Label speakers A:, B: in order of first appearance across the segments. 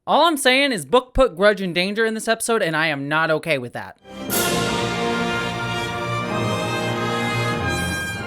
A: All I'm saying is Book put Grudge in danger in this episode, and I am not okay with that.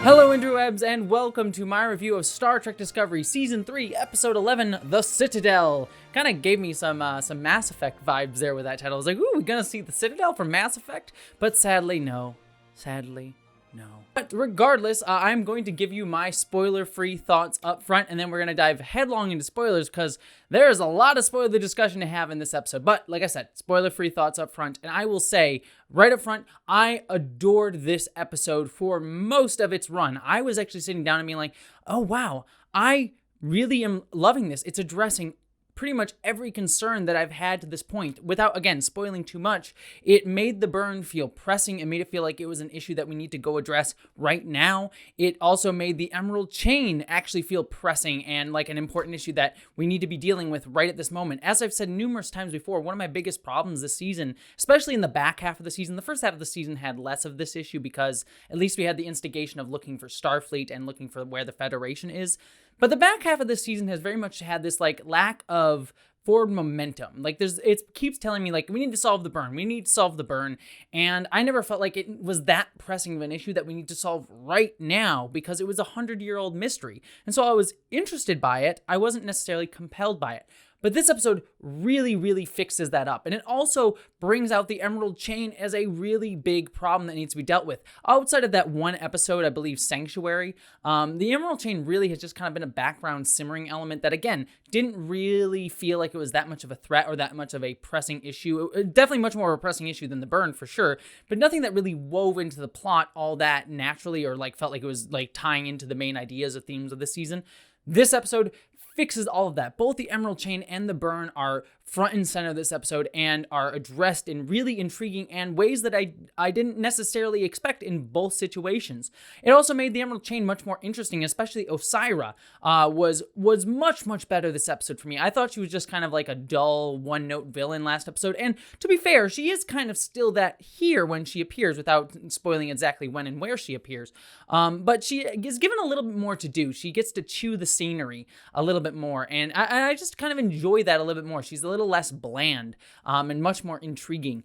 A: Hello interwebs, and welcome to my review of Star Trek Discovery Season 3, Episode 11, The Citadel. Kind of gave me some Mass Effect vibes there with that title. I was like, ooh, we're gonna see the Citadel from Mass Effect? But sadly, no. Sadly, no. But regardless, I'm going to give you my spoiler-free thoughts up front, and then we're going to dive headlong into spoilers, because there's a lot of spoiler discussion to have in this episode. But like I said, spoiler-free thoughts up front, and I will say, right up front, I adored this episode for most of its run. I was actually sitting down and being like, oh wow, I really am loving this. It's addressing pretty much every concern that I've had to this point. Without, again, spoiling too much, it made the burn feel pressing. It made it feel like it was an issue that we need to go address right now. It also made the Emerald Chain actually feel pressing and like an important issue that we need to be dealing with right at this moment. As I've said numerous times before, one of my biggest problems this season, especially in the back half of the season, the first half of the season had less of this issue because at least we had the instigation of looking for Starfleet and looking for where the Federation is. But the back half of this season has very much had this like lack of forward momentum. Like it keeps telling me like, we need to solve the burn. We need to solve the burn. And I never felt like it was that pressing of an issue that we need to solve right now because it was a 100-year-old mystery. And so I was interested by it. I wasn't necessarily compelled by it. But this episode really, really fixes that up. And it also brings out the Emerald Chain as a really big problem that needs to be dealt with. Outside of that one episode, I believe Sanctuary, the Emerald Chain really has just kind of been a background simmering element that, again, didn't really feel like it was that much of a threat or that much of a pressing issue. Definitely much more of a pressing issue than the burn, for sure. But nothing that really wove into the plot all that naturally or like felt like it was like tying into the main ideas or themes of the season. This episode fixes all of that. Both the Emerald Chain and the burn are front and center of this episode and are addressed in really intriguing and ways that I didn't necessarily expect in both situations. It also made the Emerald Chain much more interesting, especially Osira was much, much better this episode for me. I thought she was just kind of like a dull one-note villain last episode, and to be fair, she is kind of still that here when she appears without spoiling exactly when and where she appears. But she is given a little bit more to do. She gets to chew the scenery a little bit more, and I just kind of enjoy that a little bit more. She's a little less bland and much more intriguing.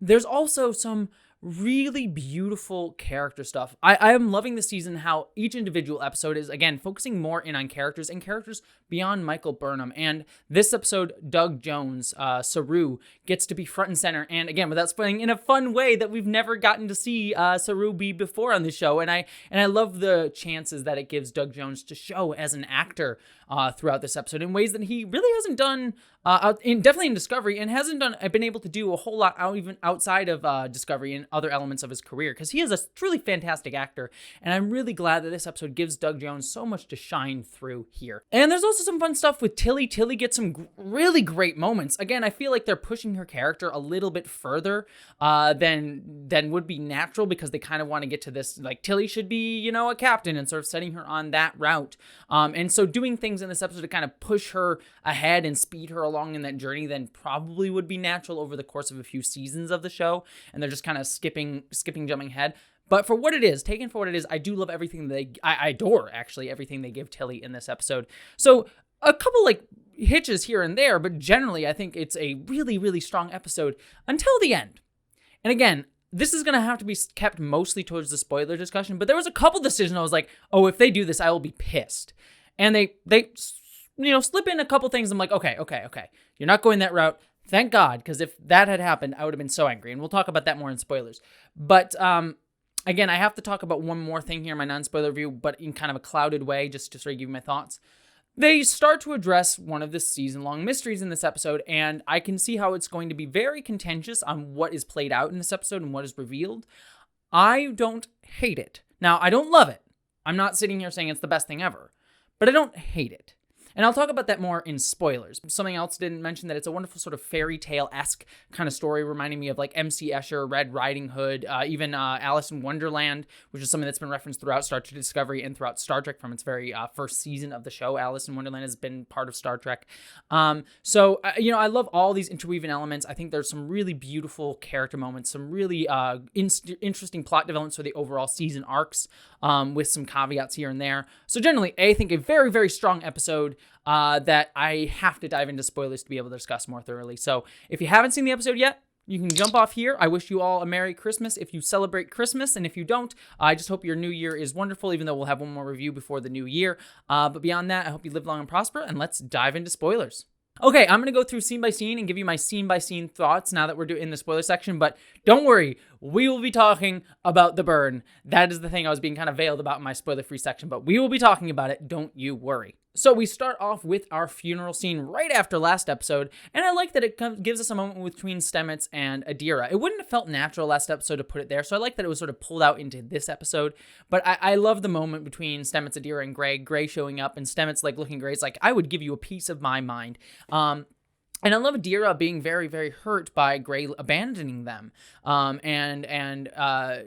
A: There's also some really beautiful character stuff. I am loving this season how each individual episode is, again, focusing more in on characters and characters beyond Michael Burnham. And this episode, Doug Jones, Saru, gets to be front and center. And again, without spoiling, in a fun way that we've never gotten to see Saru be before on the show. And I love the chances that it gives Doug Jones to show as an actor throughout this episode in ways that he really hasn't done, definitely in Discovery, and hasn't been able to do a whole lot even outside of Discovery and other elements of his career, because he is a truly fantastic actor, and I'm really glad that this episode gives Doug Jones so much to shine through here. And there's also some fun stuff with Tilly. Tilly gets some really great moments. Again, I feel like they're pushing her character a little bit further than would be natural, because they kind of want to get to this, like, Tilly should be, a captain, and sort of setting her on that route. And so doing things in this episode to kind of push her ahead and speed her along in that journey then probably would be natural over the course of a few seasons of the show, and they're just kind of jumping ahead. But for what it is, taken for what it is, I do love everything I adore, actually, everything they give Tilly in this episode. So a couple like hitches here and there, but generally I think it's a really, really strong episode until the end. And again, this is going to have to be kept mostly towards the spoiler discussion, but there was a couple decisions I was like, oh, if they do this, I will be pissed. And they slip in a couple things. I'm like, okay. You're not going that route. Thank God, because if that had happened, I would have been so angry. And we'll talk about that more in spoilers. But again, I have to talk about one more thing here in my non-spoiler review, but in kind of a clouded way, just to sort of give you my thoughts. They start to address one of the season-long mysteries in this episode, and I can see how it's going to be very contentious on what is played out in this episode and what is revealed. I don't hate it. Now, I don't love it. I'm not sitting here saying it's the best thing ever, but I don't hate it. And I'll talk about that more in spoilers. Something else didn't mention, that it's a wonderful sort of fairy tale-esque kind of story, reminding me of like M.C. Escher, Red Riding Hood, even Alice in Wonderland, which is something that's been referenced throughout Star Trek Discovery and throughout Star Trek from its very first season of the show. Alice in Wonderland has been part of Star Trek. So I love all these interweaving elements. I think there's some really beautiful character moments, some really interesting plot developments for the overall season arcs, with some caveats here and there. So generally, I think a very, very strong episode. that I have to dive into spoilers to be able to discuss more thoroughly. So if you haven't seen the episode yet, you can jump off here. I wish you all a Merry Christmas if you celebrate Christmas, and if you don't, I just hope your new year is wonderful, even though we'll have one more review before the new year. But beyond that, I hope you live long and prosper, and let's dive into spoilers. Okay, I'm going to go through scene by scene and give you my scene by scene thoughts now that we're in the spoiler section, but don't worry, we will be talking about the burn. That is the thing I was being kind of veiled about in my spoiler-free section, but we will be talking about it, don't you worry. So we start off with our funeral scene right after last episode, and I like that it gives us a moment between Stamets and Adira. It wouldn't have felt natural last episode to put it there, so I like that it was sort of pulled out into this episode, but I love the moment between Stamets, Adira, and Gray showing up, and Stamets like looking at Gray's like, I would give you a piece of my mind. And I love Adira being very, very hurt by Gray abandoning them, and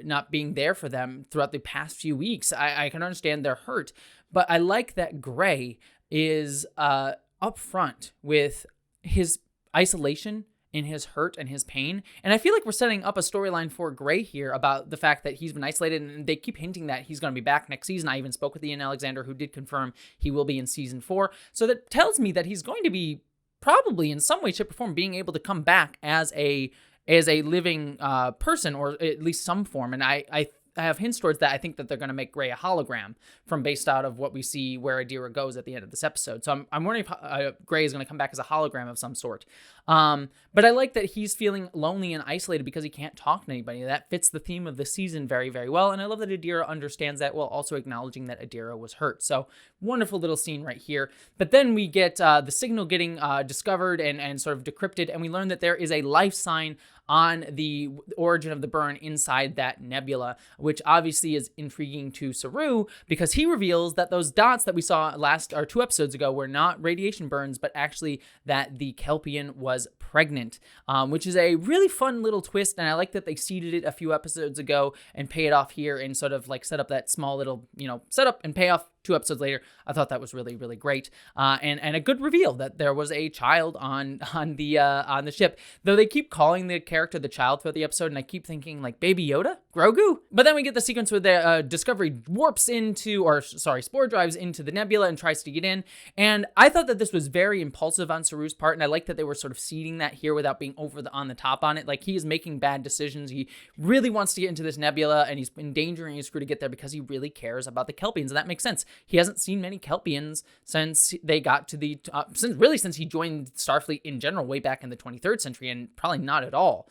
A: not being there for them throughout the past few weeks. I can understand their hurt, but I like that Gray is upfront with his isolation in his hurt and his pain. And I feel like we're setting up a storyline for Gray here about the fact that he's been isolated, and they keep hinting that he's going to be back next season. I even spoke with Ian Alexander, who did confirm he will be in season 4. So that tells me that he's going to be probably in some way, shape, or form being able to come back as a living person, or at least some form. And I have hints towards that. I think that they're going to make Gray a hologram based out of what we see where Adira goes at the end of this episode. So I'm wondering if Gray is going to come back as a hologram of some sort. But I like that he's feeling lonely and isolated because he can't talk to anybody. That fits the theme of the season very, very well. And I love that Adira understands that while also acknowledging that Adira was hurt. So wonderful little scene right here. But then we get the signal getting discovered and sort of decrypted. And we learn that there is a life sign on the origin of the burn inside that nebula, which obviously is intriguing to Saru because he reveals that those dots that we saw 2 episodes ago were not radiation burns, but actually that the Kelpian was pregnant, which is a really fun little twist. And I like that they seeded it a few episodes ago and pay it off here and sort of like set up that small little, setup and payoff 2 episodes later. I thought that was really, really great. And a good reveal that there was a child on the ship, though they keep calling the character the child throughout the episode. And I keep thinking like Baby Yoda, Grogu. But then we get the sequence where the Discovery Spore drives into the nebula and tries to get in. And I thought that this was very impulsive on Saru's part. And I like that they were sort of seeding that here without being on the top on it. Like he is making bad decisions. He really wants to get into this nebula and he's endangering his crew to get there because he really cares about the Kelpians. And that makes sense. He hasn't seen many Kelpians since they got to since he joined Starfleet in general way back in the 23rd century, and probably not at all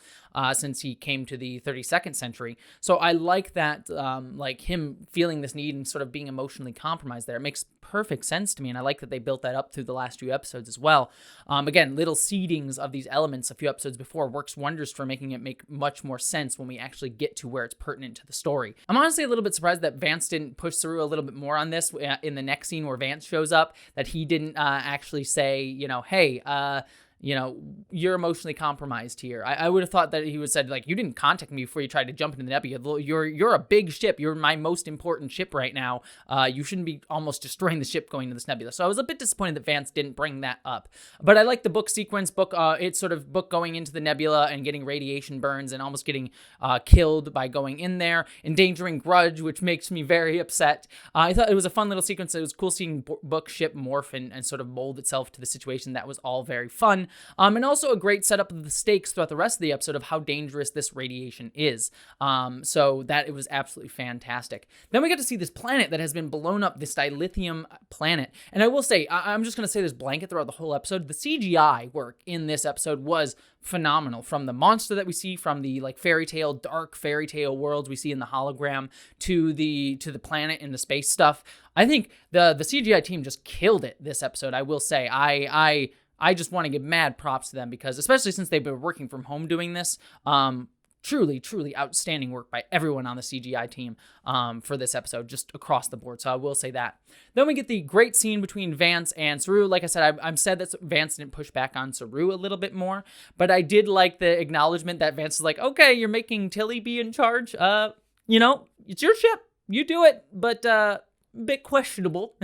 A: since he came to the 32nd century. So I like that, like him feeling this need and sort of being emotionally compromised there. It makes perfect sense to me, and I like that they built that up through the last 2 episodes as well. Again, little seedings of these elements a few episodes before works wonders for making it make much more sense when we actually get to where it's pertinent to the story. I'm honestly a little bit surprised that Vance didn't push Saru a little bit more on this in the next scene where Vance shows up, that he didn't actually say, hey, you're emotionally compromised here. I would have thought that he would have said, like, you didn't contact me before you tried to jump into the nebula. You're a big ship. You're my most important ship right now. You shouldn't be almost destroying the ship going to this nebula. So I was a bit disappointed that Vance didn't bring that up. But I like the book sequence, it's sort of book going into the nebula and getting radiation burns and almost getting killed by going in there, endangering Grudge, which makes me very upset. I thought it was a fun little sequence. It was cool seeing book ship morph and sort of mold itself to the situation. That was all very fun. And also a great setup of the stakes throughout the rest of the episode of how dangerous this radiation is. So that it was absolutely fantastic. Then we get to see this planet that has been blown up, this dilithium planet. And I will say, I'm just going to say this blanket throughout the whole episode. The CGI work in this episode was phenomenal. From the monster that we see, from the like dark fairy tale worlds we see in the hologram to the planet and the space stuff. I think the CGI team just killed it this episode. I will say, I just want to give mad props to them because, especially since they've been working from home doing this, truly, truly outstanding work by everyone on the CGI team for this episode, just across the board. So I will say that. Then we get the great scene between Vance and Saru. Like I said, I'm sad that Vance didn't push back on Saru a little bit more, but I did like the acknowledgement that Vance is like, okay, you're making Tilly be in charge. It's your ship. You do it, but bit questionable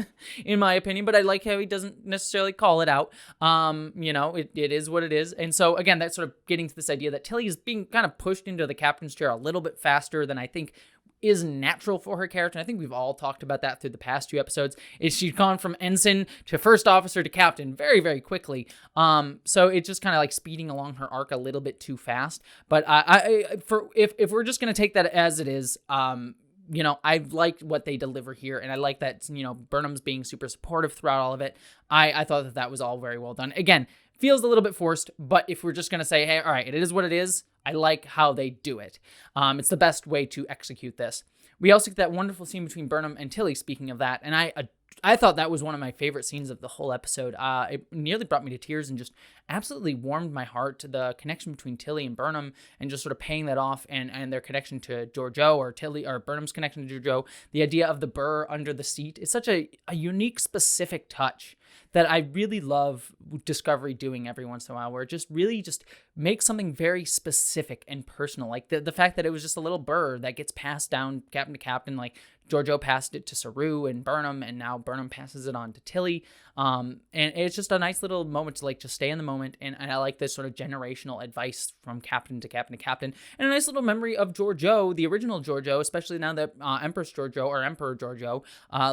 A: in my opinion, but I like how he doesn't necessarily call it out. It is what it is. And so again, that's sort of getting to this idea that Tilly is being kind of pushed into the captain's chair a little bit faster than I think is natural for her character. And I think we've all talked about that through the past 2 episodes. Is she's gone from ensign to first officer to captain very, very quickly. So it's just kind of like speeding along her arc a little bit too fast. But if we're just gonna take that as it is, I liked what they deliver here, and I like that, Burnham's being super supportive throughout all of it. I thought that was all very well done. Again, feels a little bit forced, but if we're just going to say, hey, all right, it is what it is, I like how they do it. It's the best way to execute this. We also get that wonderful scene between Burnham and Tilly, speaking of that, and I thought that was one of my favorite scenes of the whole episode. It nearly brought me to tears and just absolutely warmed my heart to the connection between Tilly and Burnham, and just sort of paying that off, and their connection to Georgiou, or Tilly or Burnham's connection to Georgiou. The idea of the burr under the seat is such a unique, specific touch that I really love Discovery doing every once in a while, where it just really just makes something very specific and personal. Like the fact that it was just a little burr that gets passed down captain to captain, like Georgiou passed it to Saru and Burnham, and now Burnham passes it on to Tilly. And it's just a nice little moment to just stay in the moment. And I like this sort of generational advice from captain to captain to captain. And a nice little memory of Georgiou, the original Georgiou, especially now that Empress Georgiou or Emperor Georgiou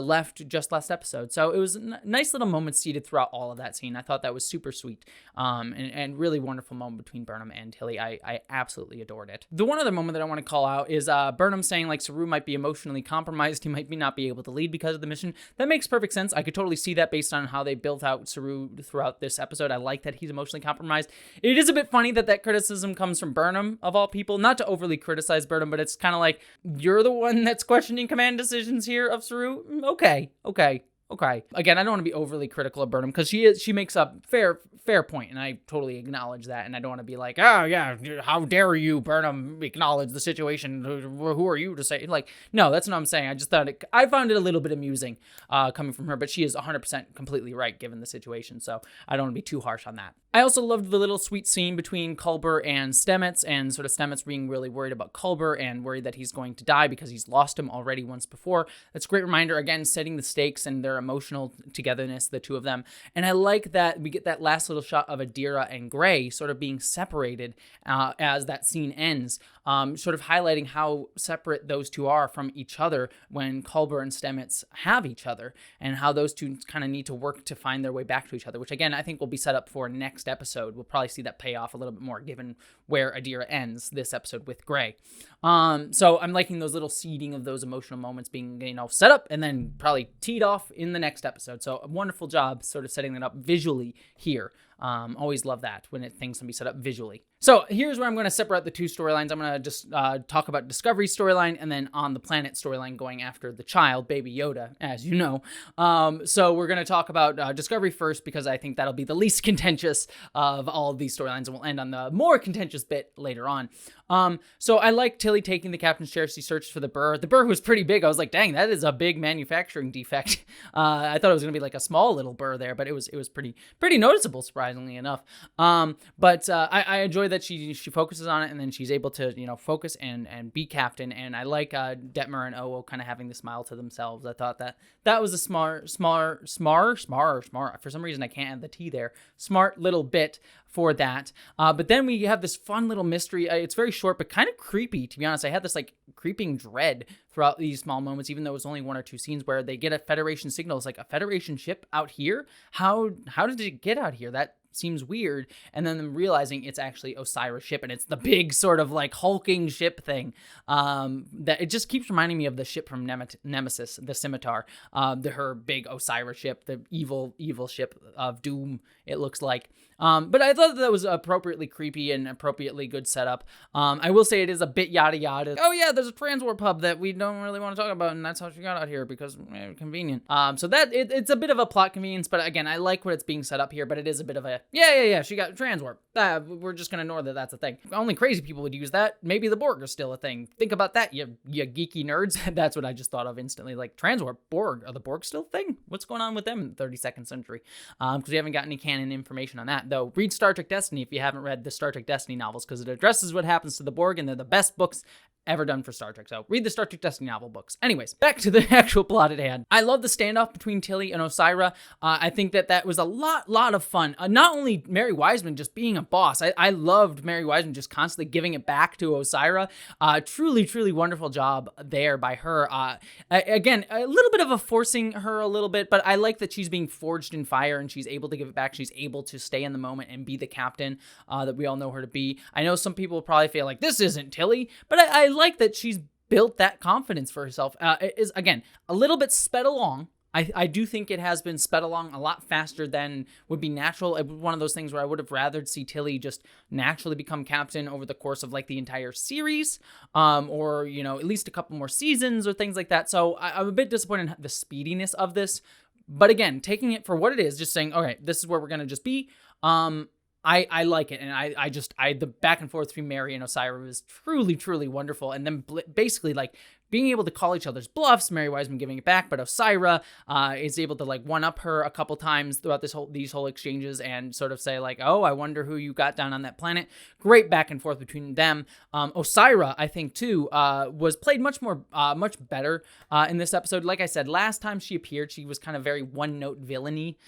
A: left just last episode. So it was a nice little moment seated throughout all of that scene. I thought that was super sweet, and really wonderful moment between Burnham and Tilly. I absolutely adored it. The one other moment that I want to call out is Burnham saying Saru might be emotionally compromised. He might not be able to lead because of the mission. That makes perfect sense. I could totally see that based on how they built out Saru throughout this episode. I like that he's emotionally compromised. It is a bit funny that criticism comes from Burnham, of all people. Not to overly criticize Burnham, but it's kind of like, you're the one that's questioning command decisions here of Saru? Okay. Again, I don't want to be overly critical of Burnham, because she makes a fair point, and I totally acknowledge that, and I don't want to be like, oh yeah, how dare you, Burnham, acknowledge the situation, who are you to say? No, that's not what I'm saying. I just thought I found it a little bit amusing coming from her, but she is 100% completely right given the situation, so I don't want to be too harsh on that. I also loved the little sweet scene between Culber and Stamets, and sort of Stamets being really worried about Culber and worried that he's going to die because he's lost him already once before. That's a great reminder, again, setting the stakes and their emotional togetherness, the two of them. And I like that we get that last little shot of Adira and Gray sort of being separated as that scene ends, sort of highlighting how separate those two are from each other when Culber and Stamets have each other, and how those two kind of need to work to find their way back to each other, which again, I think will be set up for next episode. We'll probably see that pay off a little bit more given where Adira ends this episode with Gray. So I'm liking those little seeding of those emotional moments being, set up and then probably teed off in the next episode. So a wonderful job sort of setting that up visually here. Always love that when things can be set up visually. So here's where I'm going to separate the two storylines. I'm going to just talk about Discovery's storyline, and then On the Planet storyline going after the child, Baby Yoda, as you know. So we're going to talk about Discovery first, because I think that'll be the least contentious of all of these storylines, and we'll end on the more contentious bit later on. So I like Tilly taking the captain's chair as she searches for the burr. The burr was pretty big. I was like, dang, that is a big manufacturing defect. I thought it was going to be like a small little burr there, but it was pretty noticeable, surprisingly enough. But I enjoy that she focuses on it, and then she's able to focus and be captain. And I like Detmer and Owo kind of having the smile to themselves. I thought that was a smart. For some reason I can't add the T there. Smart little bit for that. But then we have this fun little mystery. It's very short, but kind of creepy, to be honest. I had this creeping dread throughout these small moments, even though it was only 1 or 2 scenes where they get a Federation signal. It's like, a Federation ship out here? How did it get out here? That seems weird. And then them realizing it's actually Osiris' ship, and it's the big sort of hulking ship thing. That it just keeps reminding me of the ship from Nemesis, the Scimitar, her big Osiris ship, the evil ship of doom, it looks like. But I thought that was appropriately creepy and appropriately good setup. I will say it is a bit yada yada. Oh yeah, there's a transwarp hub that we don't really want to talk about, and that's how she got out here, because convenient. So that it's a bit of a plot convenience, but again, I like what it's being set up here, but it is a bit of a, yeah, she got transwarp. We're just gonna ignore that that's a thing. Only crazy people would use that. Maybe the Borg are still a thing. Think about that, you geeky nerds. That's what I just thought of instantly. Transwarp, Borg, are the Borg still a thing? What's going on with them in the 32nd century? Because we haven't got any canon information on that. that, though, read Star Trek Destiny if you haven't read the Star Trek Destiny novels, because it addresses what happens to the Borg, and they're the best books ever done for Star Trek. So read the Star Trek Destiny novel books. Anyways, back to the actual plot at hand. I love the standoff between Tilly and Osyraa. I think that was a lot of fun. Not only Mary Wiseman just being a boss. I loved Mary Wiseman just constantly giving it back to Osyraa. Truly wonderful job there by her. Again, a little bit of a forcing her a little bit, but I like that she's being forged in fire and she's able to give it back. She's able to stay in the moment and be the captain that we all know her to be. I know some people probably feel like this isn't Tilly, but I like that she's built that confidence for herself. It is, again, a little bit sped along. I do think it has been sped along a lot faster than would be natural. It was one of those things where I would have rathered see Tilly just naturally become captain over the course of like the entire series, or, you know, at least a couple more seasons or things like that. So I'm a bit disappointed in the speediness of this. But again, taking it for what it is, just saying, okay, this is where we're going to just be. I like it, and I the back and forth between Mary and Osyraa was truly wonderful, and then basically like being able to call each other's bluffs, Mary Wiseman giving it back, but Osyraa is able to like one-up her a couple times throughout these whole exchanges and sort of say like, oh, I wonder who you got down on that planet. Great back and forth between them. Osyraa, I think too, was played much better in this episode. Like I said, last time she appeared, she was kind of very one-note villainy,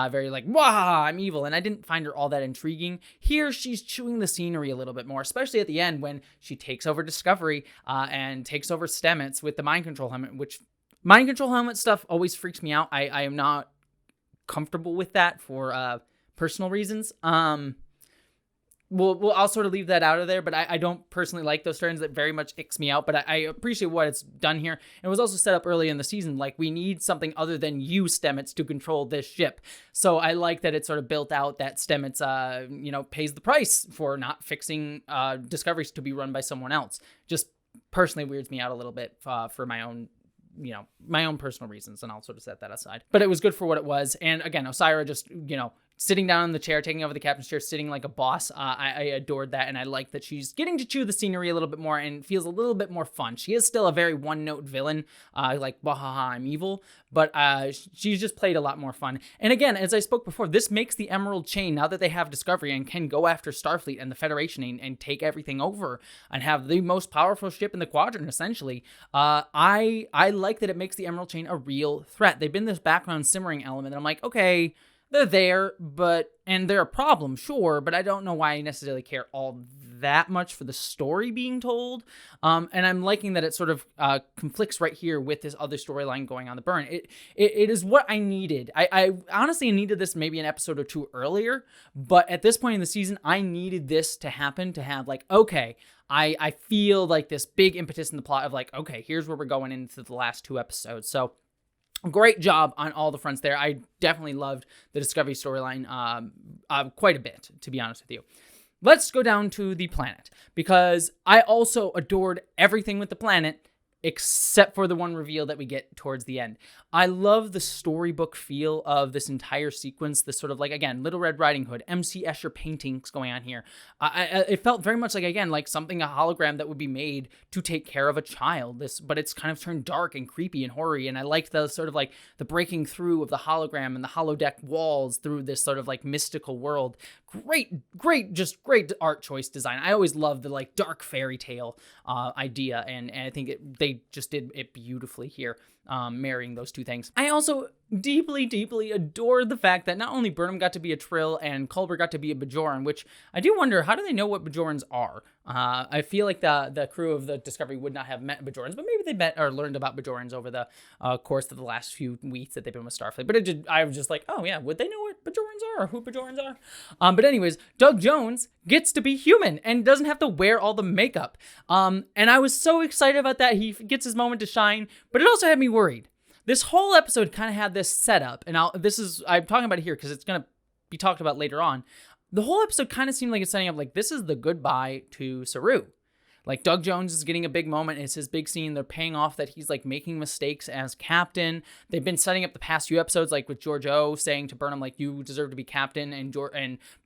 A: very like, wah, I'm evil, and I didn't find her all that intriguing. Here, she's chewing the scenery a little bit more, especially at the end when she takes over Discovery and takes over Stamets with the mind control helmet, which mind control helmet stuff always freaks me out. I am not comfortable with that for personal reasons. I'll sort of leave that out of there, but I don't personally like those turns. That very much icks me out, but I appreciate what it's done here. It was also set up early in the season, like we need something other than you, Stamets, to control this ship. So I like that it sort of built out that Stamets, pays the price for not fixing Discoveries to be run by someone else. Just personally weirds me out a little bit for my own personal reasons, and I'll sort of set that aside. But it was good for what it was. And again, Osyraa just, sitting down in the chair, taking over the captain's chair, sitting like a boss. I adored that, and I like that she's getting to chew the scenery a little bit more and feels a little bit more fun. She is still a very one-note villain, like, wahaha, I'm evil, but she's just played a lot more fun. And again, as I spoke before, this makes the Emerald Chain, now that they have Discovery and can go after Starfleet and the Federation and take everything over and have the most powerful ship in the quadrant, essentially, I like that it makes the Emerald Chain a real threat. They've been this background simmering element, and I'm like, okay, they're there, and they're a problem, sure, but I don't know why I necessarily care all that much for the story being told. And I'm liking that it sort of conflicts right here with this other storyline going on the burn. It is what I needed. I honestly needed this maybe an episode or two earlier, but at this point in the season, I needed this to happen, to have like, okay, I feel like this big impetus in the plot of like, okay, here's where we're going into the last two episodes. So great job on all the fronts there. I definitely loved the Discovery storyline quite a bit, to be honest with you. Let's go down to the planet, because I also adored everything with the planet except for the one reveal that we get towards the end. I love the storybook feel of this entire sequence, this sort of like, again, Little Red Riding Hood, M.C. Escher paintings going on here. It felt very much like, again, like something, a hologram that would be made to take care of a child, but it's kind of turned dark and creepy and hoary, and I liked the sort of like the breaking through of the hologram and the holodeck walls through this sort of like mystical world. Just great art choice design. I always loved the like dark fairy tale idea, and I think they just did it beautifully here, marrying those two things. I also deeply adored the fact that not only Burnham got to be a Trill and Culber got to be a Bajoran, which I do wonder, how do they know what Bajorans are? I feel like the crew of the Discovery would not have met Bajorans, but maybe they met or learned about Bajorans over the course of the last few weeks that they've been with Starfleet. But I was just like, oh yeah, would they know what Bajorans are or who Bajorans are? But anyways, Doug Jones gets to be human and doesn't have to wear all the makeup. And I was so excited about that. He gets his moment to shine, but it also had me worried. This whole episode kind of had this setup, and I'm talking about it here because it's going to be talked about later on. The whole episode kind of seemed like it's setting up like this is the goodbye to Saru. Like Doug Jones is getting a big moment. It's his big scene. They're paying off that he's like making mistakes as captain. They've been setting up the past few episodes, like with George O saying to Burnham, like, you deserve to be captain. And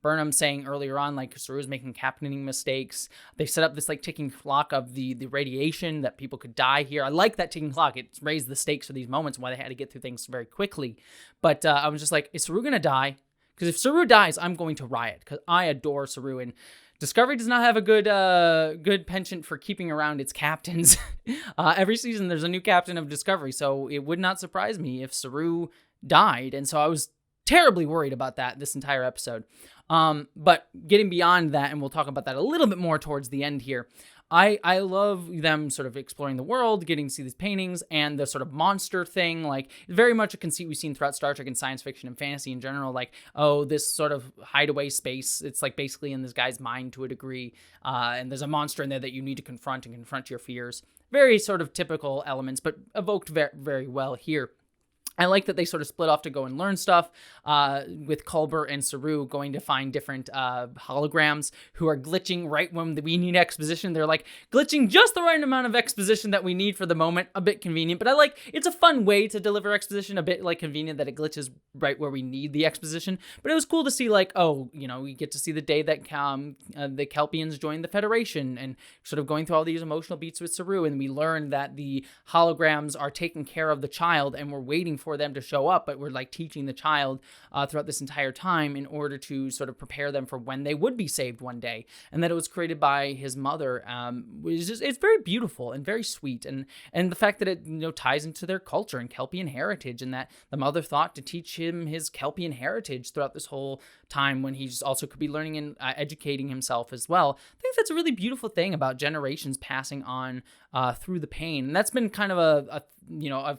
A: Burnham saying earlier on, like, Saru's making captaining mistakes. They set up this like ticking clock of the radiation that people could die here. I like that ticking clock. It raised the stakes for these moments, why they had to get through things very quickly. But I was just like, is Saru going to die? Because if Saru dies, I'm going to riot, because I adore Saru, and Discovery does not have a good penchant for keeping around its captains. Every season there's a new captain of Discovery, so it would not surprise me if Saru died, and so I was terribly worried about that this entire episode. But getting beyond that, and we'll talk about that a little bit more towards the end here, I love them sort of exploring the world, getting to see these paintings, and the sort of monster thing, like very much a conceit we've seen throughout Star Trek and science fiction and fantasy in general, like, oh, this sort of hideaway space, it's like basically in this guy's mind to a degree, and there's a monster in there that you need to confront your fears. Very sort of typical elements, but evoked very, very well here. I like that they sort of split off to go and learn stuff, with Culber and Saru going to find different holograms who are glitching right when we need exposition. They're like glitching just the right amount of exposition that we need for the moment. A bit convenient, but I like, it's a fun way to deliver exposition, a bit like convenient that it glitches right where we need the exposition. But it was cool to see, like, oh, you know, we get to see the day that the Kelpians joined the Federation, and sort of going through all these emotional beats with Saru, and we learn that the holograms are taking care of the child, and we're waiting for them to show up, but we're like teaching the child throughout this entire time in order to sort of prepare them for when they would be saved one day, and that it was created by his mother. It's very beautiful and very sweet, and the fact that it, you know, ties into their culture and Kelpian heritage, and that the mother thought to teach him his Kelpian heritage throughout this whole time when he also could be learning and educating himself as well. I think that's a really beautiful thing about generations passing on through the pain, and that's been kind of a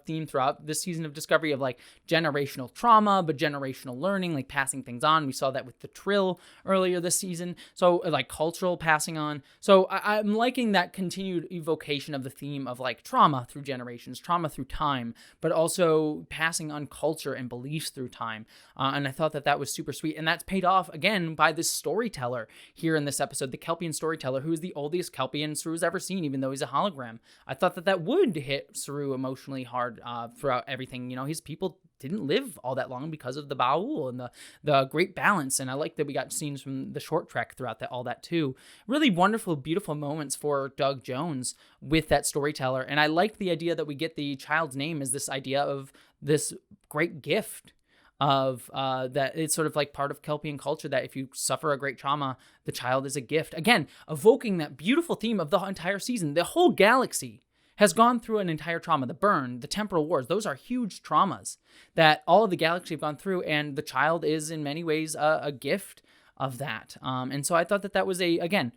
A: theme throughout this season of Discovery, of like generational trauma, but generational learning, like passing things on. We saw that with the Trill earlier this season. So like cultural passing on. So I'm liking that continued evocation of the theme of like trauma through generations, trauma through time, but also passing on culture and beliefs through time. And I thought that was super sweet. And that's paid off again by this storyteller here in this episode, the Kelpian storyteller, who is the oldest Kelpian Saru's ever seen, even though he's a hologram. I thought that would hit Saru emotionally hard throughout everything. You know, his people didn't live all that long because of the Ba'ul and the great balance. And I like that we got scenes from the short trek throughout all that too. Really wonderful, beautiful moments for Doug Jones with that storyteller. And I like the idea that we get the child's name as this idea of this great gift of that it's sort of like part of Kelpian culture, that if you suffer a great trauma, the child is a gift. Again, evoking that beautiful theme of the entire season. The whole galaxy has gone through an entire trauma. The burn, the temporal wars, those are huge traumas that all of the galaxy have gone through, and the child is in many ways a gift of that. And so I thought that was again,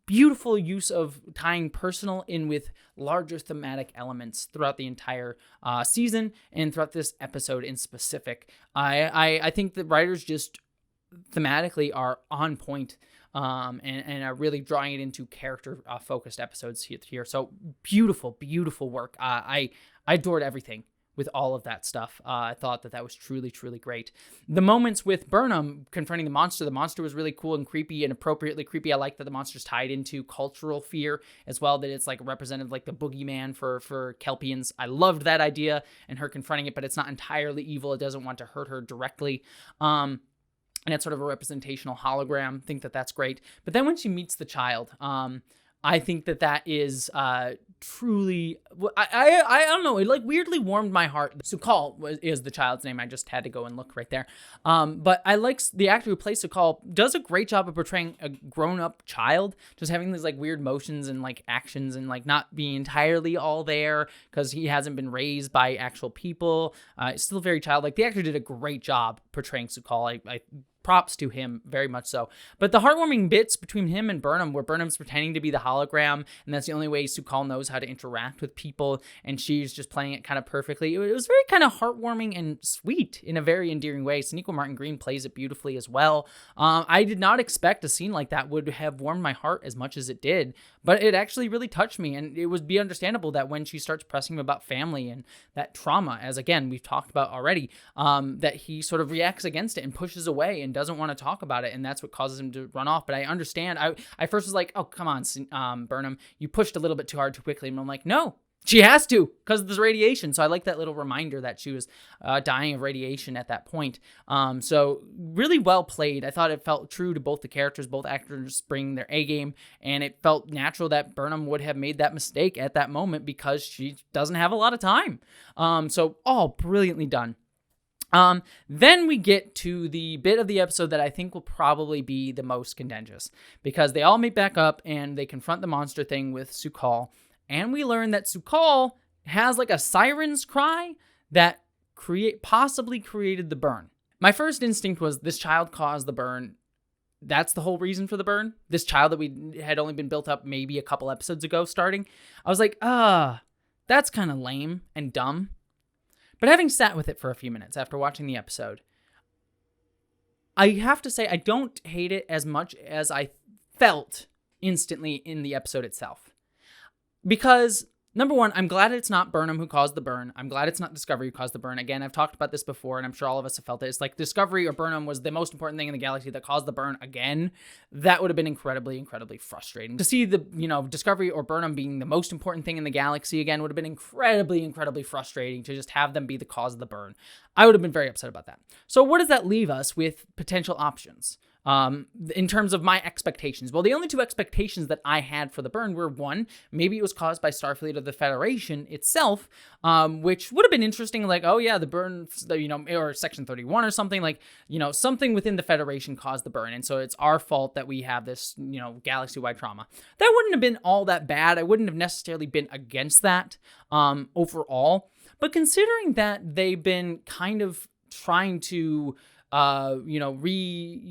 A: beautiful use of tying personal in with larger thematic elements throughout the entire season and throughout this episode in specific. I think the writers just thematically are on point. And are really drawing it into character-focused episodes here. So beautiful, beautiful work. I adored everything with all of that stuff. I thought that was truly, truly great. The moments with Burnham confronting the monster was really cool and creepy, and appropriately creepy. I like that the monster's tied into cultural fear as well, that it's like representative, like the boogeyman for Kelpians. I loved that idea, and her confronting it, but it's not entirely evil. It doesn't want to hurt her directly. And it's sort of a representational hologram. I think that that's great. But then when she meets the child, I think that is truly, I don't know, it like weirdly warmed my heart. Su'Kal is the child's name. I just had to go and look right there. But I like the actor who plays Su'Kal does a great job of portraying a grown-up child, just having these like weird motions and like actions, and like not being entirely all there because he hasn't been raised by actual people. It's still very childlike. The actor did a great job portraying Su'Kal. I props to him, very much so. But the heartwarming bits between him and Burnham, where Burnham's pretending to be the hologram, and that's the only way Su'Kal knows how to interact with people, and she's just playing it kind of perfectly. It was very kind of heartwarming and sweet in a very endearing way. Sonequa Martin Green plays it beautifully as well. I did not expect a scene like that would have warmed my heart as much as it did, but it actually really touched me, and it would be understandable that when she starts pressing him about family and that trauma, as again, we've talked about already, that he sort of reacts against it and pushes away and doesn't want to talk about it, and that's what causes him to run off. But I understand. I first was like, oh, come on, Burnham, you pushed a little bit too hard too quickly. And I'm like, no, she has to, because of this radiation. So I like that little reminder that she was dying of radiation at that point. So really well played. I thought it felt true to both the characters, both actors bringing their A game, and it felt natural that Burnham would have made that mistake at that moment because she doesn't have a lot of time. So all brilliantly done. Then we get to the bit of the episode that I think will probably be the most contentious, because they all meet back up and they confront the monster thing with Su'Kal, and we learn that Su'Kal has like a siren's cry that possibly created the burn. My first instinct was this child caused the burn. That's the whole reason for the burn. This child that we had only been built up maybe a couple episodes ago starting. I was like, that's kind of lame and dumb. But having sat with it for a few minutes after watching the episode, I have to say I don't hate it as much as I felt instantly in the episode itself. Because, number one, I'm glad it's not Burnham who caused the burn. I'm glad it's not Discovery who caused the burn. Again, I've talked about this before, and I'm sure all of us have felt it. It's like Discovery or Burnham was the most important thing in the galaxy that caused the burn again. That would have been incredibly, incredibly frustrating. To see the, Discovery or Burnham being the most important thing in the galaxy again would have been incredibly, incredibly frustrating to just have them be the cause of the burn. I would have been very upset about that. So what does that leave us with potential options? In terms of my expectations. Well, the only two expectations that I had for the burn were, one, maybe it was caused by Starfleet or the Federation itself, which would have been interesting, like, oh yeah, the burn, or Section 31 or something, like, something within the Federation caused the burn, and so it's our fault that we have this, galaxy-wide trauma. That wouldn't have been all that bad. I wouldn't have necessarily been against that, overall, but considering that they've been kind of trying to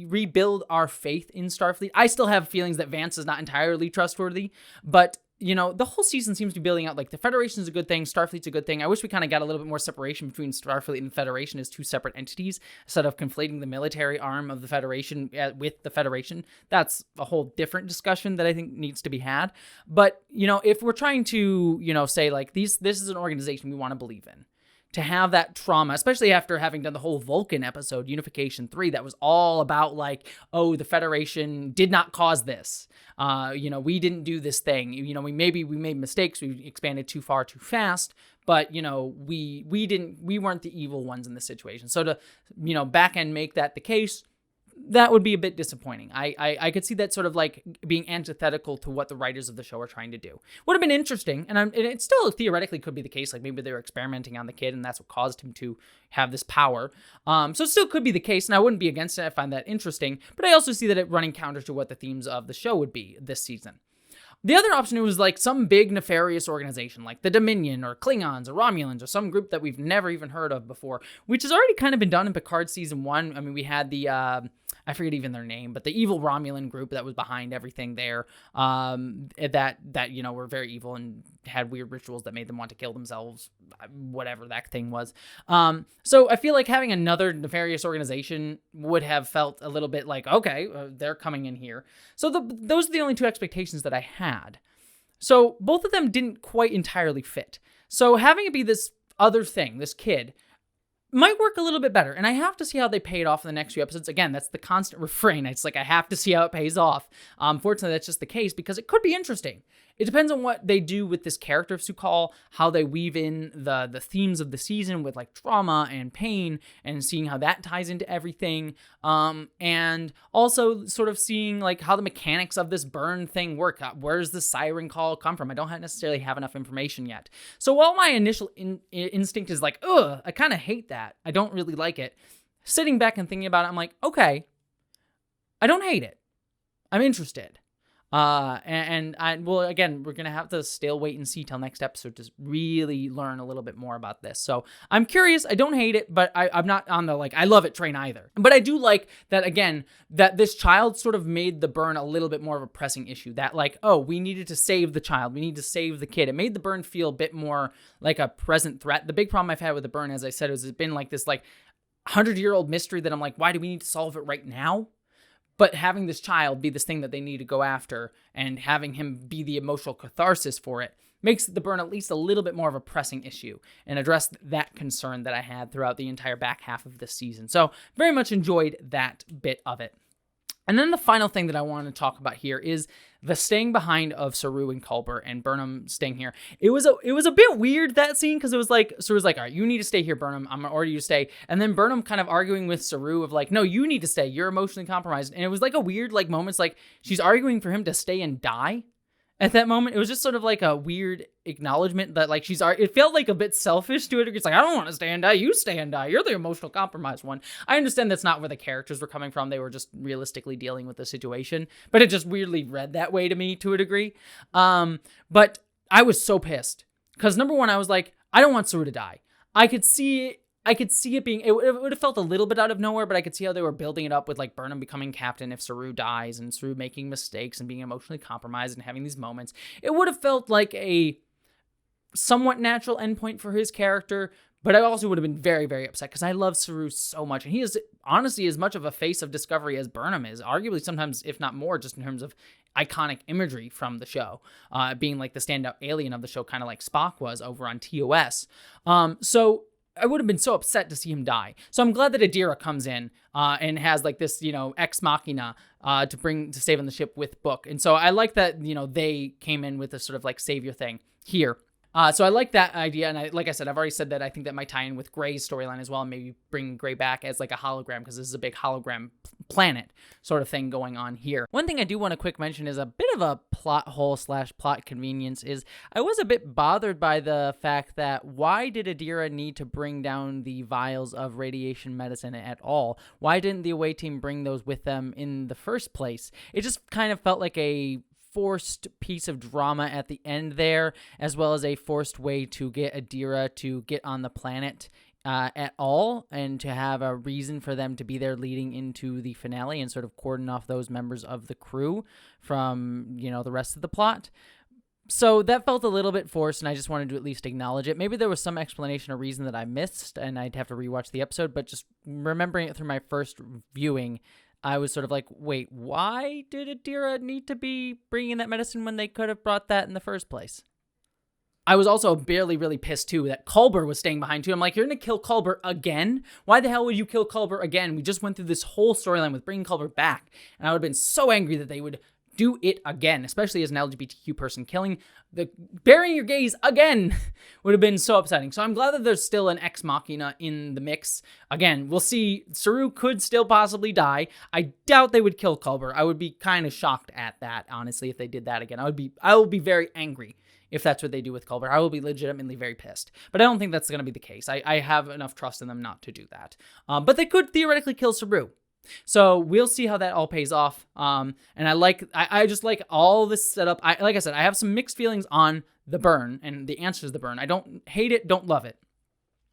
A: rebuild our faith in Starfleet. I still have feelings that Vance is not entirely trustworthy, but, the whole season seems to be building out, like, the Federation is a good thing, Starfleet's a good thing. I wish we kind of got a little bit more separation between Starfleet and the Federation as two separate entities, instead of conflating the military arm of the Federation with the Federation. That's a whole different discussion that I think needs to be had. But, if we're trying to, say, like, this is an organization we want to believe in, to have that trauma, especially after having done the whole Vulcan episode, Unification 3, that was all about, like, oh, the Federation did not cause this. We didn't do this thing. We made mistakes. We expanded too far too fast, but, we weren't the evil ones in this situation. So to, back and make that the case, that would be a bit disappointing. I could see that sort of like being antithetical to what the writers of the show are trying to do. Would have been interesting, and it still theoretically could be the case. Like, maybe they were experimenting on the kid, and that's what caused him to have this power. So it still could be the case, and I wouldn't be against it. I find that interesting, but I also see that it running counter to what the themes of the show would be this season. The other option was like some big nefarious organization like the Dominion or Klingons or Romulans or some group that we've never even heard of before, which has already kind of been done in Picard season 1. I mean, we had the, I forget even their name, but the evil Romulan group that was behind everything there, that were very evil and had weird rituals that made them want to kill themselves, whatever that thing was. So I feel like having another nefarious organization would have felt a little bit like, okay, they're coming in here. So those are the only two expectations that I had. So both of them didn't quite entirely fit. So having it be this other thing, this kid, might work a little bit better. And I have to see how they pay it off in the next few episodes. Again, that's the constant refrain. It's like, I have to see how it pays off. Fortunately, that's just the case because it could be interesting. It depends on what they do with this character of Su'Kal, how they weave in the themes of the season with like trauma and pain and seeing how that ties into everything. And also sort of seeing like how the mechanics of this burn thing work. Where does the siren call come from? I don't necessarily have enough information yet. So while my initial instinct is like, ugh, I kind of hate that. I don't really like it. Sitting back and thinking about it, I'm like, okay, I don't hate it. I'm interested. Again, we're going to have to still wait and see till next episode to really learn a little bit more about this. So I'm curious. I don't hate it, but I'm not on the, like, I love it train either. But I do like that, again, that this child sort of made the burn a little bit more of a pressing issue. That, like, oh, we needed to save the child. We need to save the kid. It made the burn feel a bit more like a present threat. The big problem I've had with the burn, as I said, is it's been like this, like, 100-year-old mystery that I'm like, why do we need to solve it right now? But having this child be this thing that they need to go after and having him be the emotional catharsis for it makes the burn at least a little bit more of a pressing issue and address that concern that I had throughout the entire back half of this season. So very much enjoyed that bit of it. And then the final thing that I want to talk about here is the staying behind of Saru and Culber and Burnham staying here. It was a bit weird, that scene, because it was like, Saru's like, all right, you need to stay here, Burnham. I'm going to order you to stay. And then Burnham kind of arguing with Saru of like, no, you need to stay. You're emotionally compromised. And it was like a weird like moments, like she's arguing for him to stay and die. at that moment. It was just sort of like a weird acknowledgement that like it felt like a bit selfish to a degree. It's like, I don't want to stay and die, you stay and die, you're the emotional compromised one. I understand that's not where the characters were coming from. They were just realistically dealing with the situation, but it just weirdly read that way to me to a degree. But I was so pissed because number one, I was like, I don't want Saru to die. I could see it being, it would have felt a little bit out of nowhere, but I could see how they were building it up with like Burnham becoming captain if Saru dies and Saru making mistakes and being emotionally compromised and having these moments. It would have felt like a somewhat natural endpoint for his character, but I also would have been very, very upset because I love Saru so much. And he is honestly as much of a face of Discovery as Burnham is, arguably sometimes, if not more, just in terms of iconic imagery from the show, being like the standout alien of the show, kind of like Spock was over on TOS. So I would have been so upset to see him die. So I'm glad that Adira comes in and has like this, ex machina to save on the ship with Book. And so I like that, they came in with this sort of like savior thing here. So I like that idea. And like I said, I've already said that I think that might tie in with Gray's storyline as well, and maybe bring Gray back as like a hologram, because this is a big hologram planet sort of thing going on here. One thing I do want to quick mention is a bit of a plot hole / plot convenience is I was a bit bothered by the fact that why did Adira need to bring down the vials of radiation medicine at all? Why didn't the away team bring those with them in the first place? It just kind of felt like a forced piece of drama at the end there, as well as a forced way to get Adira to get on the planet at all, and to have a reason for them to be there leading into the finale and sort of cordon off those members of the crew from, the rest of the plot. So that felt a little bit forced, and I just wanted to at least acknowledge it. Maybe there was some explanation or reason that I missed, and I'd have to rewatch the episode, but just remembering it through my first viewing, I was sort of like, wait, why did Adira need to be bringing that medicine when they could have brought that in the first place? I was also barely really pissed, too, that Culber was staying behind, too. I'm like, you're going to kill Culber again? Why the hell would you kill Culber again? We just went through this whole storyline with bringing Culber back, and I would have been so angry that they would do it again, especially as an LGBTQ person. Burying your gays again would have been so upsetting. So I'm glad that there's still an ex machina in the mix. Again, we'll see. Saru could still possibly die. I doubt they would kill Culber. I would be kind of shocked at that, honestly, if they did that again. I will be very angry if that's what they do with Culber. I will be legitimately very pissed. But I don't think that's going to be the case. I have enough trust in them not to do that. But they could theoretically kill Saru. So we'll see how that all pays off. And I just like all this setup. Like I said, I have some mixed feelings on the burn and the answers to the burn. I don't hate it, don't love it.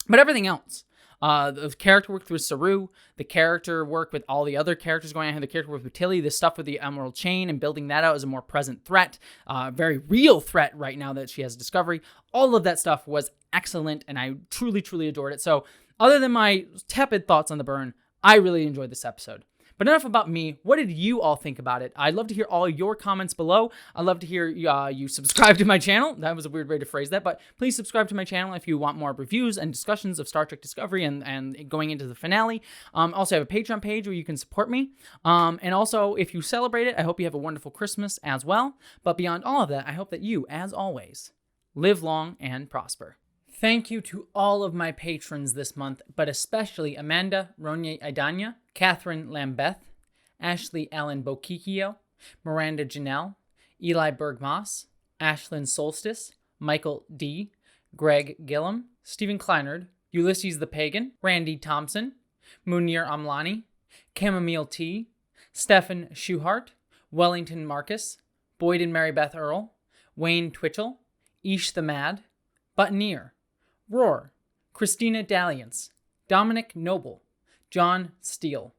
A: But everything else, the character work with Saru, the character work with all the other characters going on here, the character work with Tilly, the stuff with the Emerald Chain and building that out as a more present threat, very real threat right now that she has Discovery. All of that stuff was excellent, and I truly, truly adored it. So other than my tepid thoughts on the burn, I really enjoyed this episode. But enough about me. What did you all think about it? I'd love to hear all your comments below. I'd love to hear you subscribe to my channel. That was a weird way to phrase that, but please subscribe to my channel if you want more reviews and discussions of Star Trek Discovery and going into the finale. Also, I have a Patreon page where you can support me. And also, if you celebrate it, I hope you have a wonderful Christmas as well. But beyond all of that, I hope that you, as always, live long and prosper. Thank you to all of my patrons this month, but especially Amanda Ronye Idanya, Catherine Lambeth, Ashley Ellen Bokikio, Miranda Janelle, Eli Bergmoss, Ashlyn Solstice, Michael D., Greg Gillum, Stephen Kleinard, Ulysses the Pagan, Randy Thompson, Munir Amlani, Chamomile T., Stephen Schuhart, Wellington Marcus, Boyd and Mary Beth Earl, Wayne Twitchell, Ish the Mad, Buttoneer, Roar, Christina Dalliance, Dominic Noble, John Steele,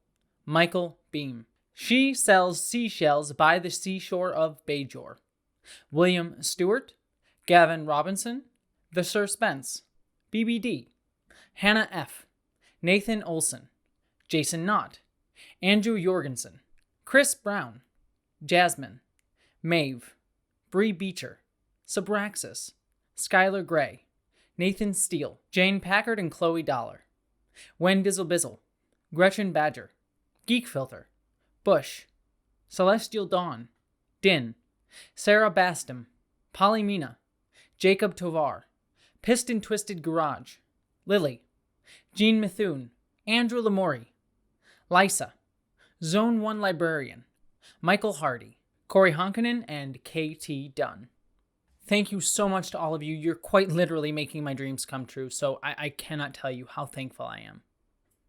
A: Michael Beam. She sells seashells by the seashore of Bajor. William Stewart, Gavin Robinson, The Sir Spence, BBD, Hannah F., Nathan Olson, Jason Knott, Andrew Jorgensen, Chris Brown, Jasmine, Maeve, Bree Beecher, Subraxis, Skylar Gray, Nathan Steele, Jane Packard and Chloe Dollar, Wen Dizzle Bizzle, Gretchen Badger, Geek Filter, Bush, Celestial Dawn, Din, Sarah Bastam, Polly Mina, Jacob Tovar, Piston Twisted Garage, Lily, Jean Mithun, Andrew Lamori, Lysa, Zone 1 Librarian, Michael Hardy, Corey Honkanen, and KT Dunn. Thank you so much to all of you. You're quite literally making my dreams come true, so I cannot tell you how thankful I am.